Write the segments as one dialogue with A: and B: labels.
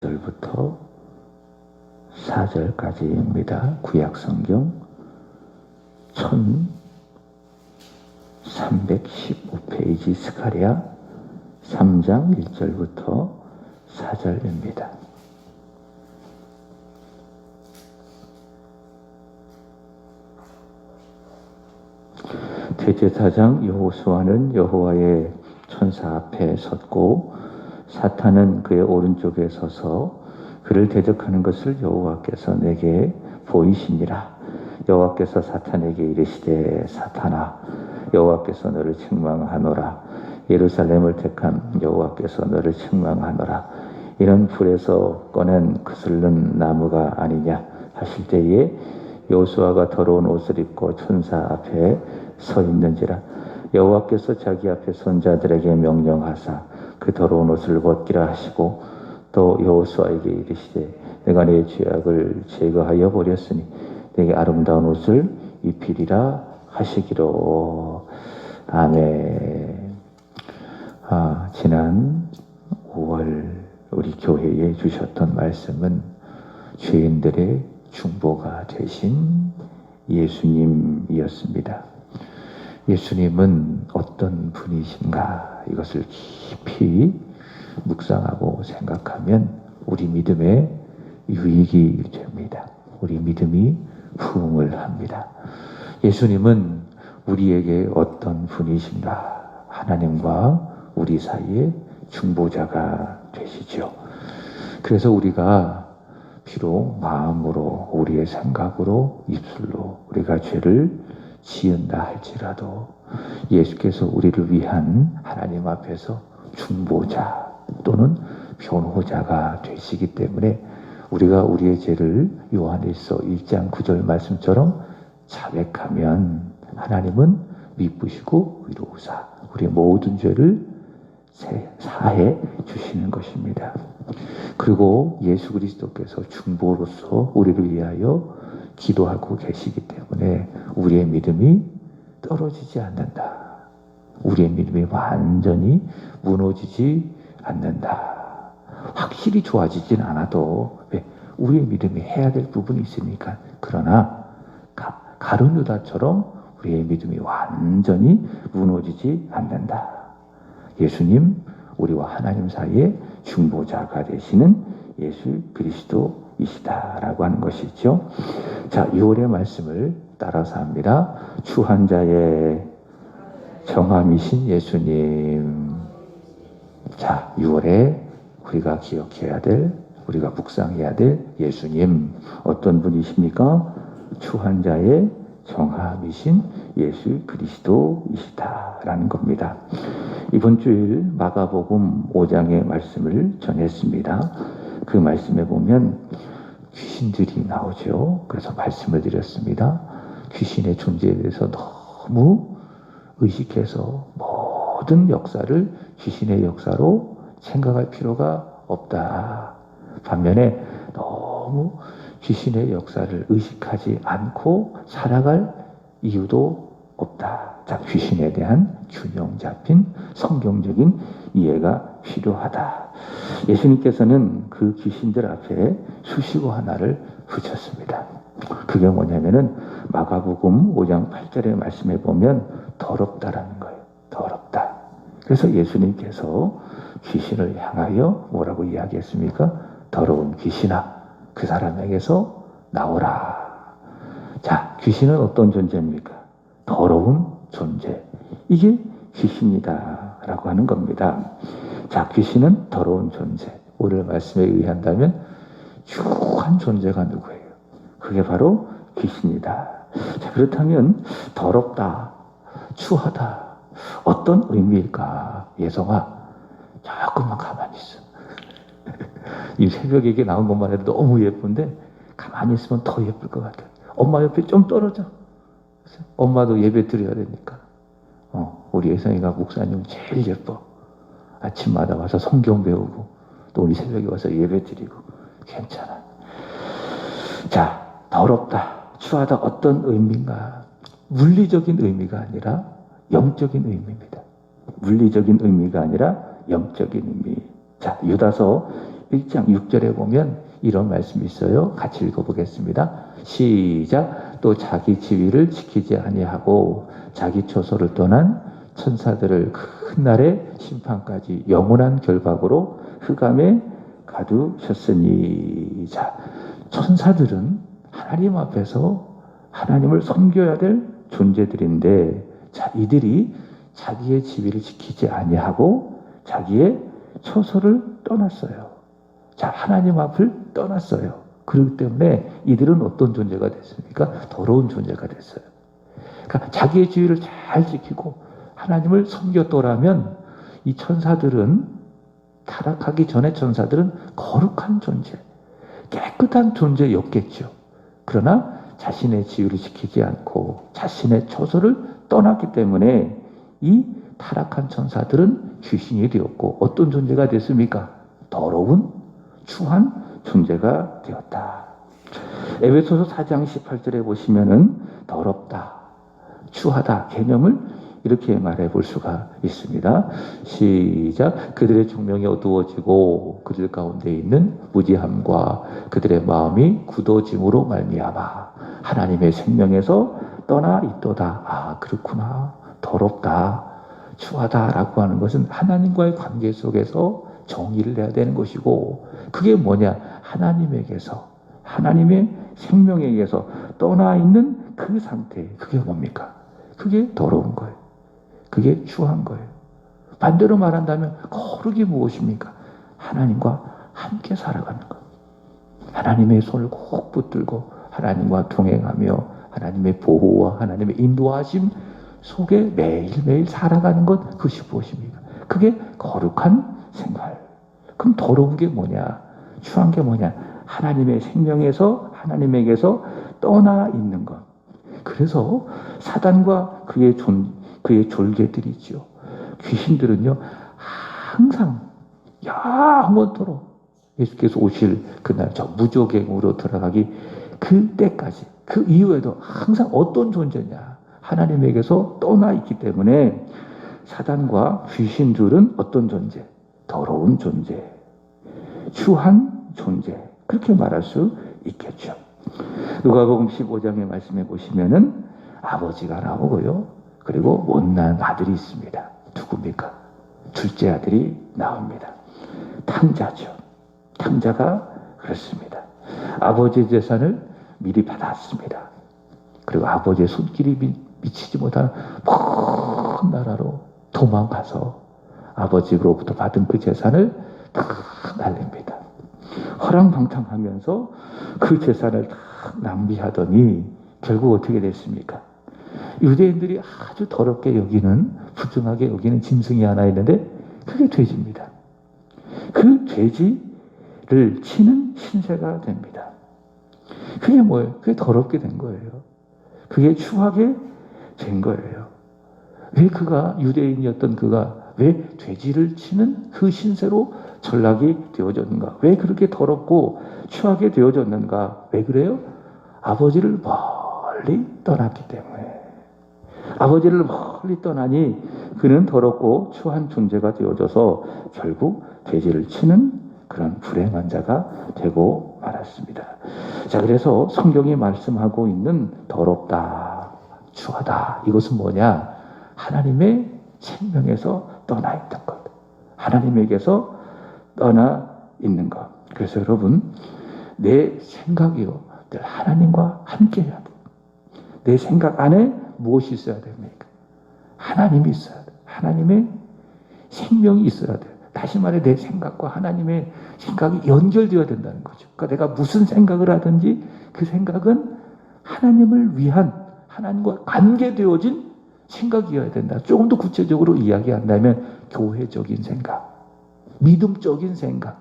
A: 1절부터 4절까지입니다. 구약성경 1315페이지 스가랴 3장 1절부터 4절입니다. 대제사장 여호수아는 여호와의 천사 앞에 섰고 사탄은 그의 오른쪽에 서서 그를 대적하는 것을 여호와께서 내게 보이시니라. 여호와께서 사탄에게 이르시되 사탄아 여호와께서 너를 책망하노라. 예루살렘을 택한 여호와께서 너를 책망하노라. 이는 불에서 꺼낸 그슬른 나무가 아니냐 하실 때에 여호수아가 더러운 옷을 입고 천사 앞에 서 있는지라. 여호와께서 자기 앞에 선 자들에게 명령하사 그 더러운 옷을 벗기라 하시고 또 여호수아에게 이르시되 내가 네 죄악을 제거하여 버렸으니 내게 아름다운 옷을 입히리라 하시기로. 아멘. 지난 5월 우리 교회에 주셨던 말씀은 죄인들의 중보가 되신 예수님이었습니다. 예수님은 어떤 분이신가 이것을 깊이 묵상하고 생각하면 우리 믿음에 유익이 됩니다. 우리 믿음이 부흥을 합니다. 예수님은 우리에게 어떤 분이신가? 하나님과 우리 사이에 중보자가 되시죠. 그래서 우리가 비록 마음으로 우리의 생각으로 입술로 우리가 죄를 지은다 할지라도 예수께서 우리를 위한 하나님 앞에서 중보자 또는 변호자가 되시기 때문에 우리가 우리의 죄를 요한일서 1장 9절 말씀처럼 자백하면 하나님은 미쁘시고 의로우사 우리의 모든 죄를 사해 주시는 것입니다. 그리고 예수 그리스도께서 중보로서 우리를 위하여 기도하고 계시기 때문에 우리의 믿음이 떨어지지 않는다. 우리의 믿음이 완전히 무너지지 않는다. 확실히 좋아지진 않아도 우리의 믿음이 해야 될 부분이 있으니까. 그러나 가룟 유다처럼 우리의 믿음이 완전히 무너지지 않는다. 예수님, 우리와 하나님 사이에 중보자가 되시는 예수 그리스도이시다라고 하는 것이죠. 자, 6월의 말씀을 따라서 합니다. 추한 자의 정함이신 예수님. 자, 6월에 우리가 기억해야 될, 우리가 묵상해야 될 예수님. 어떤 분이십니까? 추한 자의 정함이신 예수 그리스도이시다라는 겁니다. 이번 주일 마가복음 5장의 말씀을 전했습니다. 그 말씀에 보면 귀신들이 나오죠. 그래서 말씀을 드렸습니다. 귀신의 존재에 대해서 너무 의식해서 모든 역사를 귀신의 역사로 생각할 필요가 없다. 반면에 너무 귀신의 역사를 의식하지 않고 살아갈 이유도 없다. 자, 귀신에 대한 균형 잡힌 성경적인 이해가 필요하다. 예수님께서는 그 귀신들 앞에 수식어 하나를 붙였습니다. 그게 뭐냐면은 마가복음 5장 8절의 말씀에 보면 더럽다라는 거예요. 더럽다. 그래서 예수님께서 귀신을 향하여 뭐라고 이야기했습니까? 더러운 귀신아, 그 사람에게서 나오라. 자, 귀신은 어떤 존재입니까? 더러운 존재. 이게 귀신이다 라고 하는 겁니다. 자, 귀신은 더러운 존재. 오늘 말씀에 의한다면 추한 존재가 누구예요? 그게 바로 귀신이다. 자, 그렇다면 더럽다, 추하다, 어떤 의미일까? 예성아, 조금만 가만히 있어. 이 새벽에 이게 나온 것만 해도 너무 예쁜데 가만히 있으면 더 예쁠 것 같아. 엄마 옆에 좀 떨어져. 엄마도 예배 드려야 되니까. 우리 예성이가 목사님 제일 예뻐. 아침마다 와서 성경 배우고 또 우리 새벽에 와서 예배 드리고 괜찮아. 자, 더럽다, 추하다 어떤 의미인가? 물리적인 의미가 아니라 영적인 의미입니다. 물리적인 의미가 아니라 영적인 의미. 자, 유다서 1장 6절에 보면 이런 말씀이 있어요. 같이 읽어보겠습니다. 시작. 또 자기 지위를 지키지 아니하고 자기 처소를 떠난 천사들을 큰 날의 심판까지 영원한 결박으로 흑암에 가두셨으니. 자, 천사들은 하나님 앞에서 하나님을 섬겨야 될 존재들인데, 자, 이들이 자기의 지위를 지키지 아니하고 자기의 처소를 떠났어요. 자, 하나님 앞을 떠났어요. 그렇기 때문에 이들은 어떤 존재가 됐습니까? 더러운 존재가 됐어요. 그러니까 자기의 지위를 잘 지키고 하나님을 섬겼더라면 이 천사들은, 타락하기 전에 천사들은 거룩한 존재, 깨끗한 존재였겠죠. 그러나 자신의 지위를 지키지 않고 자신의 처소를 떠났기 때문에 이 타락한 천사들은 귀신이 되었고 어떤 존재가 됐습니까? 더러운 추한 존재가 되었다. 에베소서 4장 18절에 보시면은 더럽다, 추하다 개념을 이렇게 말해 볼 수가 있습니다. 시작. 그들의 총명이 어두워지고 그들 가운데 있는 무지함과 그들의 마음이 굳어짐으로 말미암아 하나님의 생명에서 떠나 있도다. 아, 그렇구나. 더럽다, 추하다라고 하는 것은 하나님과의 관계 속에서 정의를 해야 되는 것이고, 그게 뭐냐? 하나님에게서, 하나님의 생명에게서 떠나 있는 그 상태, 그게 뭡니까? 그게 더러운 거예요. 그게 추한 거예요. 반대로 말한다면 거룩이 무엇입니까? 하나님과 함께 살아가는 것. 하나님의 손을 꼭 붙들고 하나님과 동행하며 하나님의 보호와 하나님의 인도하심 속에 매일매일 살아가는 것, 그것이 무엇입니까? 그게 거룩한 생활. 그럼 더러운 게 뭐냐? 추한 게 뭐냐? 하나님의 생명에서, 하나님에게서 떠나 있는 것. 그래서 사단과 그의 졸개들이죠. 귀신들은요, 항상 영원토록 예수께서 오실 그날 저 무저갱으로 들어가기 그때까지, 그 이후에도 항상 어떤 존재냐? 하나님에게서 떠나 있기 때문에 사단과 귀신들은 어떤 존재? 더러운 존재, 추한 존재, 그렇게 말할 수 있겠죠. 누가복음 15장의 말씀해 보시면은 아버지가 나오고요, 그리고 못난 아들이 있습니다. 누굽니까? 둘째 아들이 나옵니다. 탕자죠. 탕자가 그렇습니다. 아버지의 재산을 미리 받았습니다. 그리고 아버지의 손길이 미치지 못한 먼 나라로 도망가서 아버지로부터 받은 그 재산을 다 날립니다. 허랑방탕하면서 그 재산을 다 낭비하더니 결국 어떻게 됐습니까? 유대인들이 아주 더럽게 여기는, 부정하게 여기는 짐승이 하나 있는데 그게 돼지입니다. 그 돼지를 치는 신세가 됩니다. 그게 뭐예요? 그게 더럽게 된 거예요. 그게 추하게 된 거예요. 왜 그가, 유대인이었던 그가 왜 돼지를 치는 그 신세로 전락이 되어졌는가? 왜 그렇게 더럽고 추하게 되어졌는가? 왜 그래요? 아버지를 멀리 떠났기 때문에. 아버지를 멀리 떠나니 그는 더럽고 추한 존재가 되어져서 결국 돼지를 치는 그런 불행한 자가 되고 말았습니다. 자, 그래서 성경이 말씀하고 있는 더럽다, 추하다, 이것은 뭐냐? 하나님의 생명에서 떠나 있던 것, 하나님에게서 떠나 있는 것. 그래서 여러분, 내 생각이요, 늘 하나님과 함께 해야 돼요. 내 생각 안에 무엇이 있어야 됩니까? 하나님이 있어야 돼요. 하나님의 생명이 있어야 돼요. 다시 말해, 내 생각과 하나님의 생각이 연결되어야 된다는 거죠. 그러니까 내가 무슨 생각을 하든지 그 생각은 하나님을 위한, 하나님과 관계되어진 생각이어야 된다. 조금 더 구체적으로 이야기한다면 교회적인 생각, 믿음적인 생각,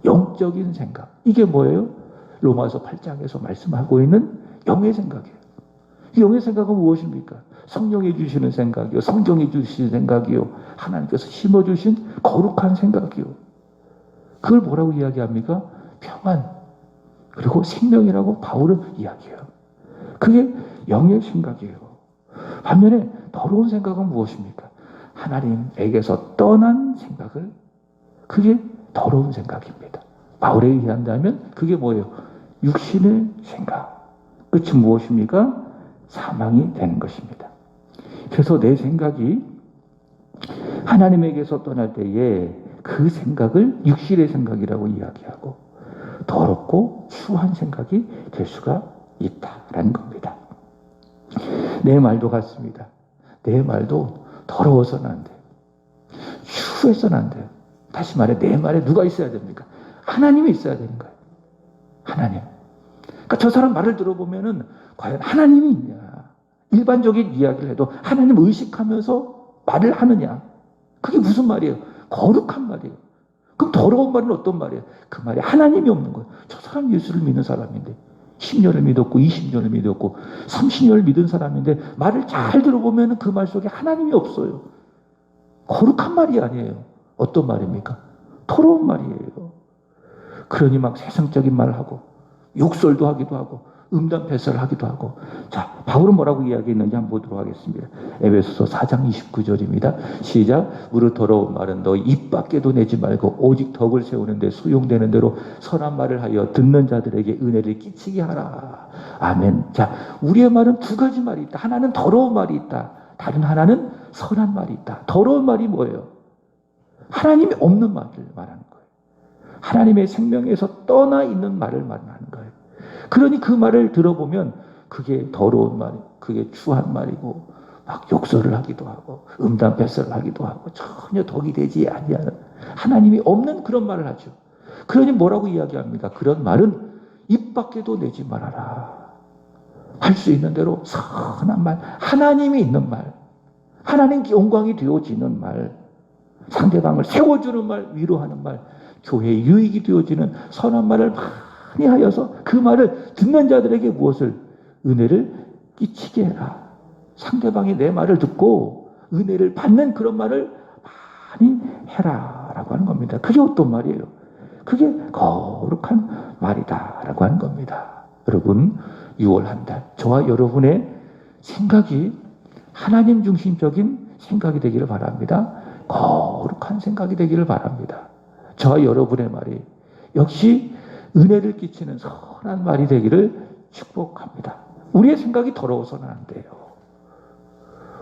A: 영적인 생각. 이게 뭐예요? 로마서 8장에서 말씀하고 있는 영의 생각이에요. 이 영의 생각은 무엇입니까? 성령이 주시는 생각이요, 성경이 주시는 생각이요, 하나님께서 심어주신 거룩한 생각이요. 그걸 뭐라고 이야기합니까? 평안, 그리고 생명이라고 바울은 이야기해요. 그게 영의 생각이에요. 반면에 더러운 생각은 무엇입니까? 하나님에게서 떠난 생각을, 그게 더러운 생각입니다. 바울에 의한다면 그게 뭐예요? 육신의 생각. 끝이 무엇입니까? 사망이 되는 것입니다. 그래서 내 생각이 하나님에게서 떠날 때에 그 생각을 육신의 생각이라고 이야기하고 더럽고 추한 생각이 될 수가 있다라는 겁니다. 내 말도 같습니다. 내 말도 더러워서는 안 돼요. 추해서는 안 돼요. 다시 말해 내 말에 누가 있어야 됩니까? 하나님이 있어야 되는 거예요. 하나님. 그러니까 저 사람 말을 들어보면은 과연 하나님이 있냐. 일반적인 이야기를 해도 하나님 의식하면서 말을 하느냐. 그게 무슨 말이에요? 거룩한 말이에요. 그럼 더러운 말은 어떤 말이에요? 그 말에 하나님이 없는 거예요. 저 사람 예수를 믿는 사람인데 10년을 믿었고 20년을 믿었고 30년을 믿은 사람인데 말을 잘 들어보면 그 말 속에 하나님이 없어요. 거룩한 말이 아니에요. 어떤 말입니까? 더러운 말이에요. 그러니 막 세상적인 말을 하고 욕설도 하기도 하고 음담패설을 하기도 하고. 자, 바울은 뭐라고 이야기했는지 한번 보도록 하겠습니다. 에베소서 4장 29절입니다. 시작. 무릇 더러운 말은 너희 입 밖에도 내지 말고 오직 덕을 세우는 데 소용되는 대로 선한 말을 하여 듣는 자들에게 은혜를 끼치게 하라. 아멘. 자, 우리의 말은 두 가지 말이 있다. 하나는 더러운 말이 있다. 다른 하나는 선한 말이 있다. 더러운 말이 뭐예요? 하나님이 없는 말을 말하는 거예요. 하나님의 생명에서 떠나 있는 말을 말하는 거예요. 그러니 그 말을 들어보면 그게 더러운 말이고 그게 추한 말이고 막 욕설을 하기도 하고 음담패설을 하기도 하고 전혀 덕이 되지 아니하는 하나님이 없는 그런 말을 하죠. 그러니 뭐라고 이야기합니까? 그런 말은 입 밖에도 내지 말아라. 할 수 있는 대로 선한 말, 하나님이 있는 말, 하나님 영광이 되어지는 말, 상대방을 세워주는 말, 위로하는 말, 교회의 유익이 되어지는 선한 말을 많이 하여서 그 말을 듣는 자들에게 무엇을? 은혜를 끼치게 해라. 상대방이 내 말을 듣고 은혜를 받는 그런 말을 많이 해라 라고 하는 겁니다. 그게 어떤 말이에요? 그게 거룩한 말이다 라고 하는 겁니다. 여러분 6월 한 달 저와 여러분의 생각이 하나님 중심적인 생각이 되기를 바랍니다. 거룩한 생각이 되기를 바랍니다. 저와 여러분의 말이 역시 은혜를 끼치는 선한 말이 되기를 축복합니다. 우리의 생각이 더러워서는 안 돼요.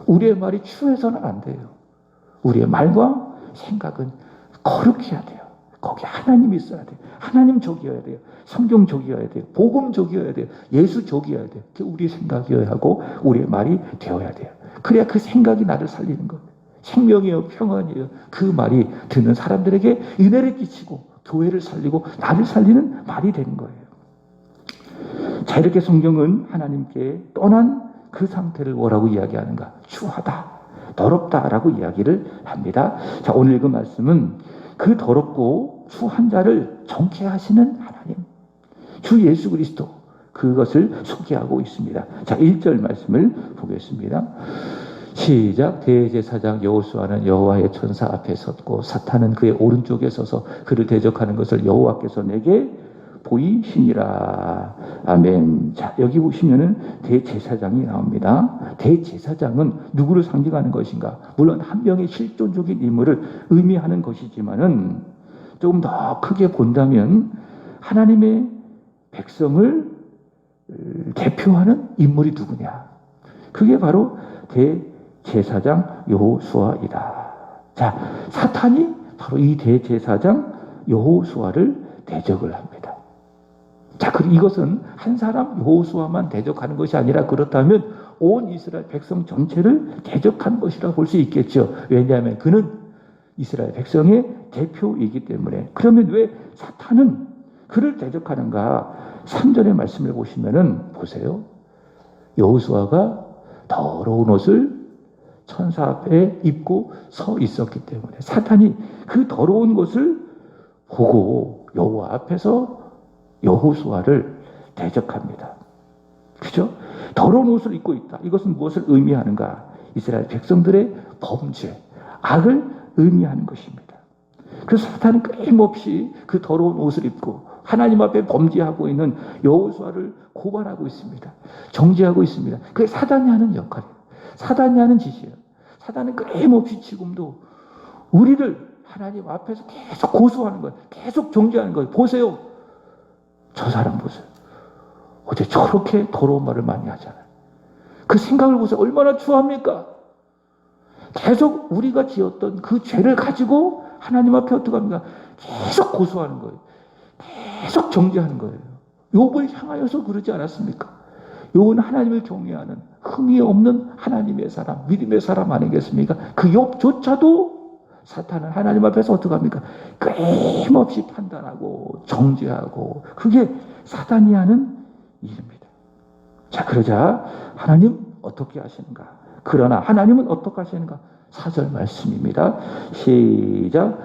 A: 우리의 말이 추해서는 안 돼요. 우리의 말과 생각은 거룩해야 돼요. 거기 하나님이 있어야 돼요. 하나님 족이어야 돼요. 성경 족이어야 돼요. 복음 족이어야 돼요. 예수 족이어야 돼요. 그게 우리 생각이어야 하고 우리의 말이 되어야 돼요. 그래야 그 생각이 나를 살리는 거예요. 생명이요 평안이요 그 말이 듣는 사람들에게 은혜를 끼치고 교회를 살리고 나를 살리는 말이 되는 거예요. 자, 이렇게 성경은 하나님께 떠난 그 상태를 뭐라고 이야기하는가? 추하다, 더럽다라고 이야기를 합니다. 자, 오늘 그 말씀은 그 더럽고 추한 자를 정케하시는 하나님, 주 예수 그리스도, 그것을 소개하고 있습니다. 자, 1절 말씀을 보겠습니다. 시작. 대제사장 여호수아는 여호와의 천사 앞에 섰고 사탄은 그의 오른쪽에 서서 그를 대적하는 것을 여호와께서 내게 보이시니라. 아멘. 자, 여기 보시면은 대제사장이 나옵니다. 대제사장은 누구를 상징하는 것인가? 물론 한 명의 실존적인 인물을 의미하는 것이지만은 조금 더 크게 본다면 하나님의 백성을 대표하는 인물이 누구냐? 그게 바로 대제사장 여호수아이다. 자, 사탄이 바로 이 대제사장 여호수아를 대적을 합니다. 자, 그리고 이것은 한 사람 여호수아만 대적하는 것이 아니라 그렇다면 온 이스라엘 백성 전체를 대적한 것이라 볼 수 있겠죠. 왜냐하면 그는 이스라엘 백성의 대표이기 때문에. 그러면 왜 사탄은 그를 대적하는가? 3절의 말씀을 보시면은 보세요. 여호수아가 더러운 옷을 천사 앞에 입고 서 있었기 때문에 사탄이 그 더러운 것을 보고 여호와 앞에서 여호수아를 대적합니다. 그죠? 더러운 옷을 입고 있다. 이것은 무엇을 의미하는가? 이스라엘 백성들의 범죄, 악을 의미하는 것입니다. 그래서 사탄은 끊임없이 그 더러운 옷을 입고 하나님 앞에 범죄하고 있는 여호수아를 고발하고 있습니다. 정죄하고 있습니다. 그게 사단이 하는 역할이에요. 사단이 하는 짓이에요. 사단은 끊임없이 지금도 우리를 하나님 앞에서 계속 고소하는 거예요. 계속 정죄하는 거예요. 보세요. 저 사람 보세요. 어제 저렇게 더러운 말을 많이 하잖아요. 그 생각을 보세요. 얼마나 추합니까? 계속 우리가 지었던 그 죄를 가지고 하나님 앞에 어떻게 합니까? 계속 고소하는 거예요. 계속 정죄하는 거예요. 욥을 향하여서 그러지 않았습니까? 욥은 하나님을 경외하는 흠이 없는 하나님의 사람, 믿음의 사람 아니겠습니까? 그 욥조차도 사탄은 하나님 앞에서 어떻게 합니까? 끊임없이 판단하고 정죄하고, 그게 사단이 하는 일입니다. 자, 그러자 하나님 어떻게 하시는가? 그러나 하나님은 어떻게 하시는가? 4절 말씀입니다. 시작.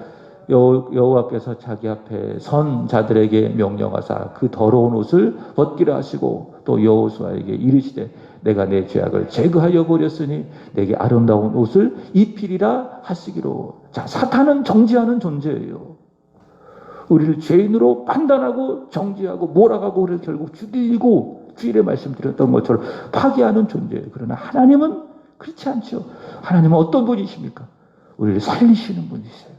A: 여호와께서 자기 앞에 선 자들에게 명령하사 그 더러운 옷을 벗기라 하시고, 또 여호수아에게 이르시되 내가 내 죄악을 제거하여 버렸으니 내게 아름다운 옷을 입히리라 하시기로. 자, 사탄은 정죄하는 존재예요. 우리를 죄인으로 판단하고 정죄하고 몰아가고 우리를 결국 죽이고, 주일에 말씀드렸던 것처럼 파괴하는 존재예요. 그러나 하나님은 그렇지 않죠. 하나님은 어떤 분이십니까? 우리를 살리시는 분이세요.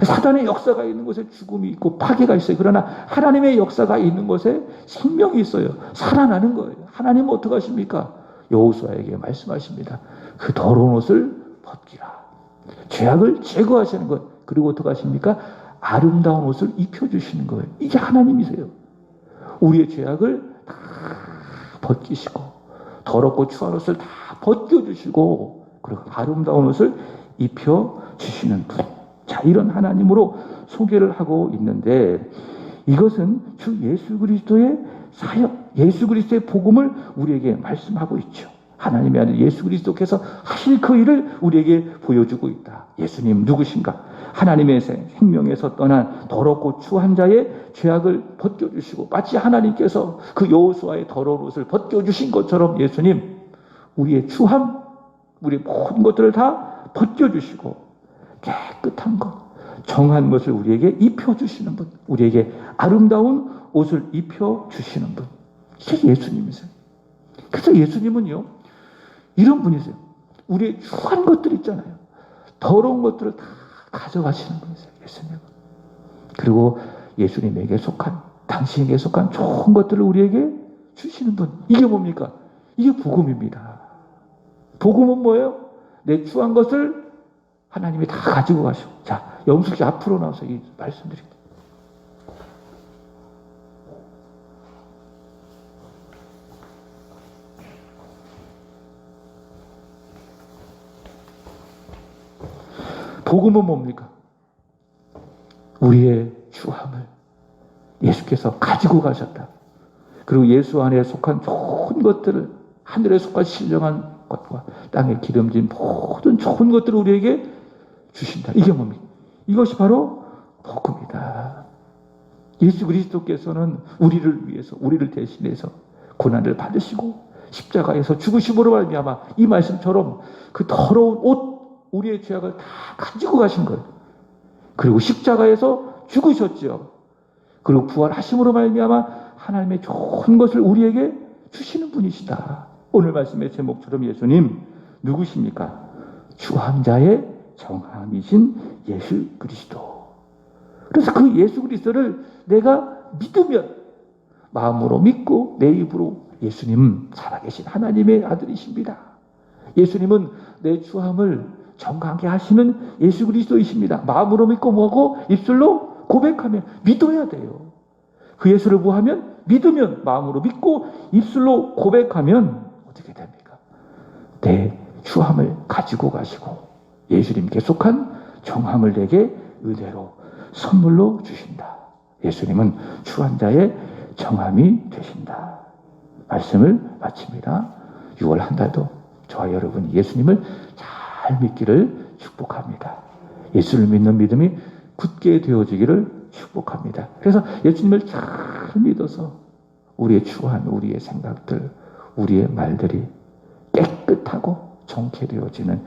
A: 사단의 역사가 있는 곳에 죽음이 있고 파괴가 있어요. 그러나 하나님의 역사가 있는 곳에 생명이 있어요. 살아나는 거예요. 하나님은 어떻게 하십니까? 여호수아에게 말씀하십니다. 그 더러운 옷을 벗기라. 죄악을 제거하시는 거예요. 그리고 어떻게 하십니까? 아름다운 옷을 입혀주시는 거예요. 이게 하나님이세요. 우리의 죄악을 다 벗기시고, 더럽고 추한 옷을 다 벗겨주시고, 그리고 아름다운 옷을 입혀주시는 분. 자, 이런 하나님으로 소개를 하고 있는데, 이것은 주 예수 그리스도의 사역, 예수 그리스도의 복음을 우리에게 말씀하고 있죠. 하나님의 아들 예수 그리스도께서 하실 그 일을 우리에게 보여주고 있다. 예수님 누구신가? 하나님의 생명에서 떠난 더럽고 추한 자의 죄악을 벗겨주시고, 마치 하나님께서 그 여호수아의 더러운 옷을 벗겨주신 것처럼 예수님 우리의 추함, 우리의 모든 것들을 다 벗겨주시고 깨끗한 것, 정한 것을 우리에게 입혀주시는 분, 우리에게 아름다운 옷을 입혀주시는 분, 이게 예수님이세요. 그래서 예수님은요, 이런 분이세요. 우리의 추한 것들 있잖아요. 더러운 것들을 다 가져가시는 분이세요. 예수님은. 그리고 예수님에게 속한, 당신에게 속한 좋은 것들을 우리에게 주시는 분. 이게 뭡니까? 이게 복음입니다. 복음은 뭐예요? 내 추한 것을 하나님이 다 가지고 가시고. 자, 영숙 씨 앞으로 나와서 이 말씀드릴게요. 복음은 뭡니까? 우리의 추함을 예수께서 가지고 가셨다. 그리고 예수 안에 속한 좋은 것들을, 하늘에 속한 신령한 것과 땅에 기름진 모든 좋은 것들을 우리에게 주신다. 이게 뭡니까? 이것이 바로 복음이다. 예수 그리스도께서는 우리를 위해서, 우리를 대신해서 고난을 받으시고 십자가에서 죽으심으로 말미암아 이 말씀처럼 그 더러운 옷, 우리의 죄악을 다 가지고 가신 거예요. 그리고 십자가에서 죽으셨죠. 그리고 부활하심으로 말미암아 하나님의 좋은 것을 우리에게 주시는 분이시다. 오늘 말씀의 제목처럼 예수님 누구십니까? 추함자의 정함이신 예수 그리스도. 그래서 그 예수 그리스도를 내가 믿으면, 마음으로 믿고 내 입으로 예수님 살아계신 하나님의 아들이십니다. 예수님은 내 추함을 정하게 하시는 예수 그리스도이십니다. 마음으로 믿고 뭐하고 입술로 고백하면, 믿어야 돼요. 그 예수를 뭐하면? 믿으면, 마음으로 믿고 입술로 고백하면 어떻게 됩니까? 내 추함을 가지고 가시고 예수님께 속한 정함을 내게 은혜로 선물로 주신다. 예수님은 추한 자의 정함이 되신다. 말씀을 마칩니다. 6월 한 달도 저와 여러분이 예수님을 잘 믿기를 축복합니다. 예수를 믿는 믿음이 굳게 되어지기를 축복합니다. 그래서 예수님을 잘 믿어서 우리의 추한, 우리의 생각들, 우리의 말들이 깨끗하고 정케 되어지는